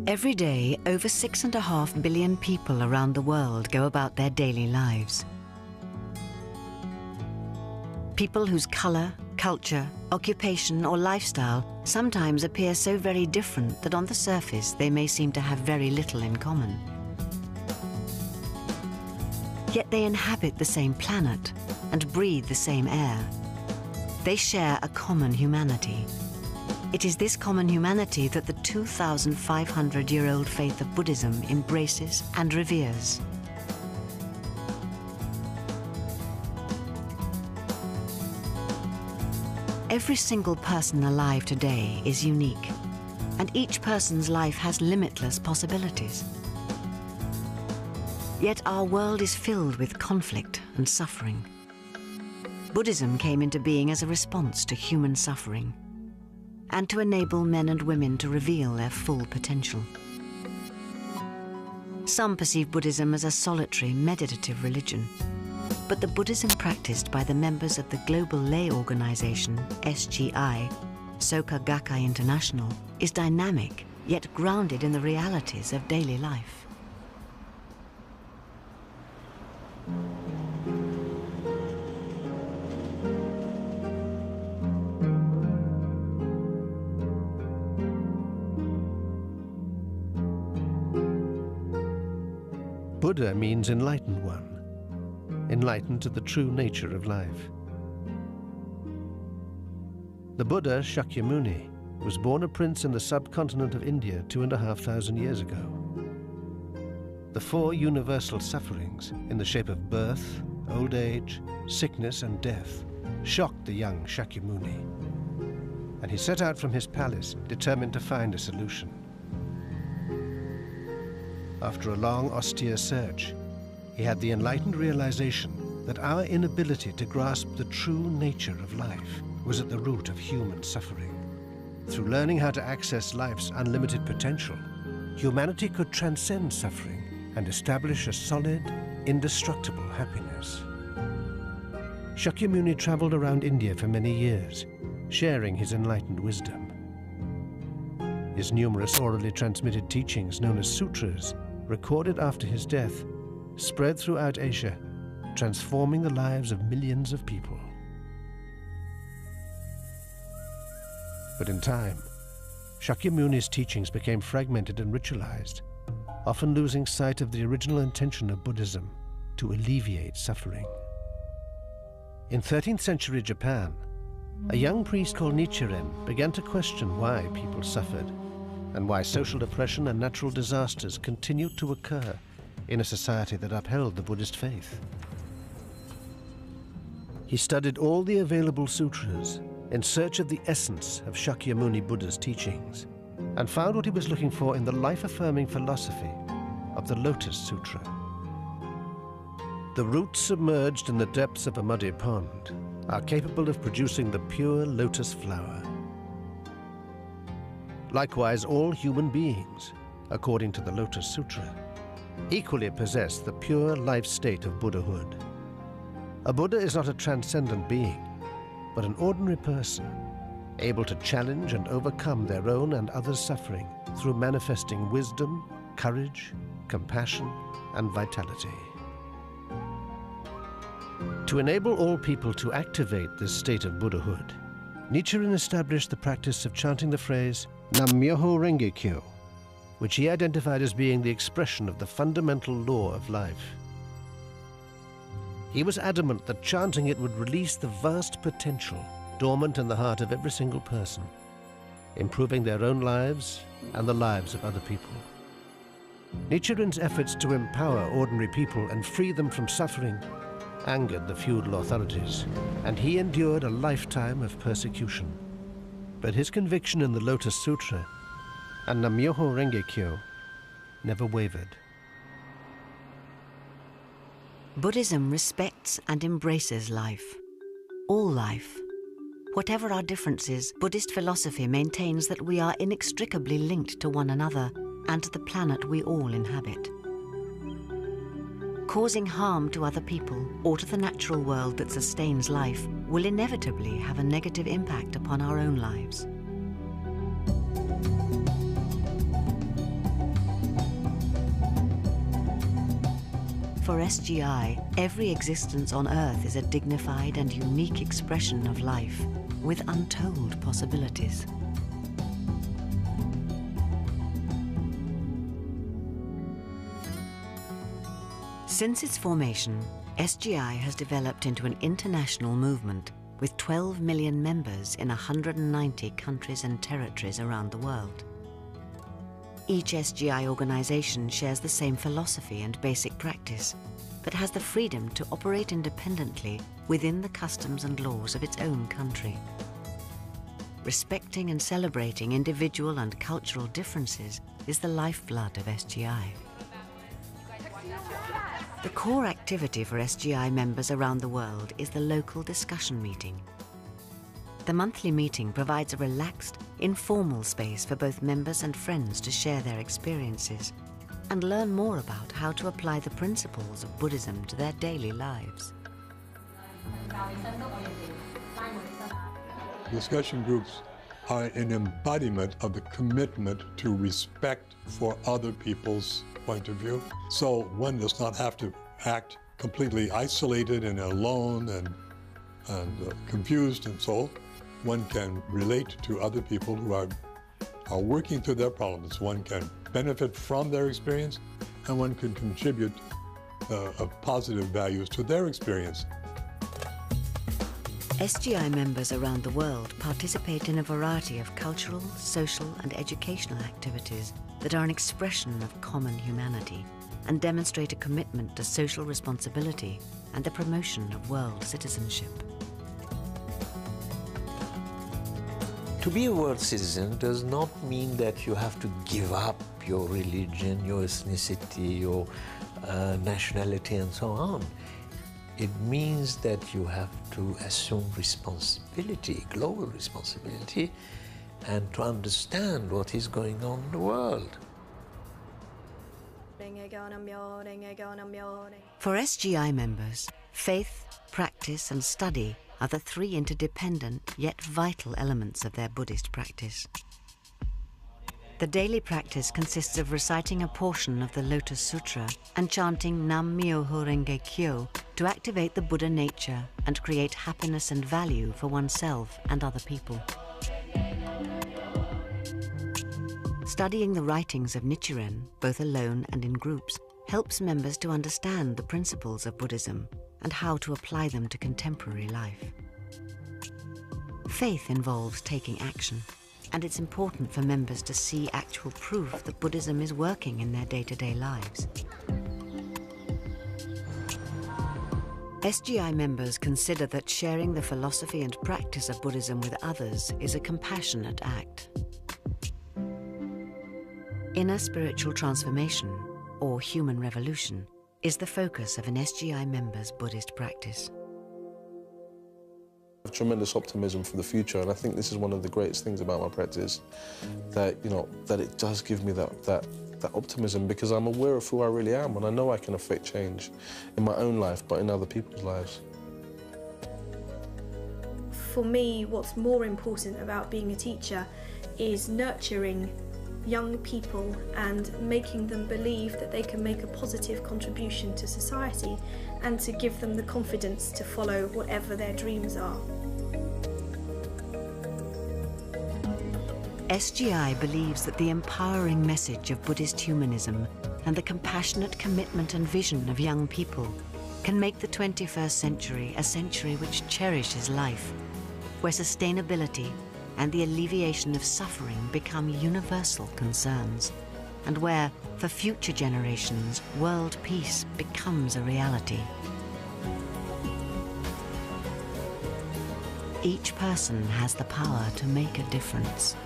Every day, over 6.5 billion people around the world go about their daily lives. People whose color, culture, occupation or lifestyle sometimes appear so very different that on the surface they may seem to have very little in common. Yet they inhabit the same planet and breathe the same air. They share a common humanity. It is this common humanity that the 2,500-year-old faith of Buddhism embraces and reveres. Every single person alive today is unique, and each person's life has limitless possibilities. Yet our world is filled with conflict and suffering. Buddhism came into being as a response to human suffering, and to enable men and women to reveal their full potential. Some perceive Buddhism as a solitary, meditative religion, but the Buddhism practiced by the members of the global lay organization, SGI, Soka Gakkai International, is dynamic, yet grounded in the realities of daily life. Buddha means enlightened one, enlightened to the true nature of life. The Buddha, Shakyamuni, was born a prince in the subcontinent of India 2,500 years ago. The four universal sufferings in the shape of birth, old age, sickness and death shocked the young Shakyamuni, and he set out from his palace determined to find a solution. After a long, austere search, he had the enlightened realization that our inability to grasp the true nature of life was at the root of human suffering. Through learning how to access life's unlimited potential, humanity could transcend suffering and establish a solid, indestructible happiness. Shakyamuni traveled around India for many years, sharing his enlightened wisdom. His numerous orally transmitted teachings, known as sutras, recorded after his death, spread throughout Asia, transforming the lives of millions of people. But in time, Shakyamuni's teachings became fragmented and ritualized, often losing sight of the original intention of Buddhism to alleviate suffering. In 13th century Japan, a young priest called Nichiren began to question why people suffered and why social oppression and natural disasters continued to occur in a society that upheld the Buddhist faith. He studied all the available sutras in search of the essence of Shakyamuni Buddha's teachings, and found what he was looking for in the life-affirming philosophy of the Lotus Sutra. The roots submerged in the depths of a muddy pond are capable of producing the pure lotus flower. Likewise, all human beings, according to the Lotus Sutra, equally possess the pure life state of Buddhahood. A Buddha is not a transcendent being, but an ordinary person, able to challenge and overcome their own and others' suffering through manifesting wisdom, courage, compassion, and vitality. To enable all people to activate this state of Buddhahood, Nichiren established the practice of chanting the phrase Nam묘호렌게쿄, which he identified as being the expression of the fundamental law of life. He was adamant that chanting it would release the vast potential dormant in the heart of every single person, improving their own lives and the lives of other people. Nichiren's efforts to empower ordinary people and free them from suffering angered the feudal authorities, and he endured a lifetime of persecution. But his conviction in the Lotus Sutra and Nam묘호렌게쿄 never wavered. Buddhism respects and embraces life, all life. Whatever our differences, Buddhist philosophy maintains that we are inextricably linked to one another and to the planet we all inhabit. Causing harm to other people or to the natural world that sustains life will inevitably have a negative impact upon our own lives. For SGI, every existence on Earth is a dignified and unique expression of life, with untold possibilities. Since its formation, SGI has developed into an international movement with 12 million members in 190 countries and territories around the world. Each SGI organization shares the same philosophy and basic practice, but has the freedom to operate independently within the customs and laws of its own country. Respecting and celebrating individual and cultural differences is the lifeblood of SGI. The core activity for SGI members around the world is the local discussion meeting. The monthly meeting provides a relaxed, informal space for both members and friends to share their experiences and learn more about how to apply the principles of Buddhism to their daily lives. Discussion groups are an embodiment of the commitment to respect for other people's point of view. So one does not have to act completely isolated and alone and confused, and so one can relate to other people who are working through their problems. One can benefit from their experience, and one can contribute positive values to their experience. SGI members around the world participate in a variety of cultural, social, and educational activities that are an expression of common humanity and demonstrate a commitment to social responsibility and the promotion of world citizenship. To be a world citizen does not mean that you have to give up your religion, your ethnicity, your nationality, and so on. It means that you have to assume responsibility, global responsibility, and to understand what is going on in the world. For SGI members, faith, practice, and study are the three interdependent yet vital elements of their Buddhist practice. The daily practice consists of reciting a portion of the Lotus Sutra and chanting Nam묘호렌게쿄 to activate the Buddha nature and create happiness and value for oneself and other people. Studying the writings of Nichiren, both alone and in groups, helps members to understand the principles of Buddhism and how to apply them to contemporary life. Faith involves taking action, and it's important for members to see actual proof that Buddhism is working in their day-to-day lives. SGI members consider that sharing the philosophy and practice of Buddhism with others is a compassionate act. Inner spiritual transformation, or human revolution, is the focus of an SGI member's Buddhist practice. I have tremendous optimism for the future, and I think this is one of the greatest things about my practice, that that it does give me that optimism, because I'm aware of who I really am, and I know I can affect change in my own life, but in other people's lives. For me, what's more important about being a teacher is nurturing young people and making them believe that they can make a positive contribution to society, and to give them the confidence to follow whatever their dreams are. SGI believes that the empowering message of Buddhist humanism and the compassionate commitment and vision of young people can make the 21st century a century which cherishes life, where sustainability and the alleviation of suffering become universal concerns, and where, for future generations, world peace becomes a reality. Each person has the power to make a difference.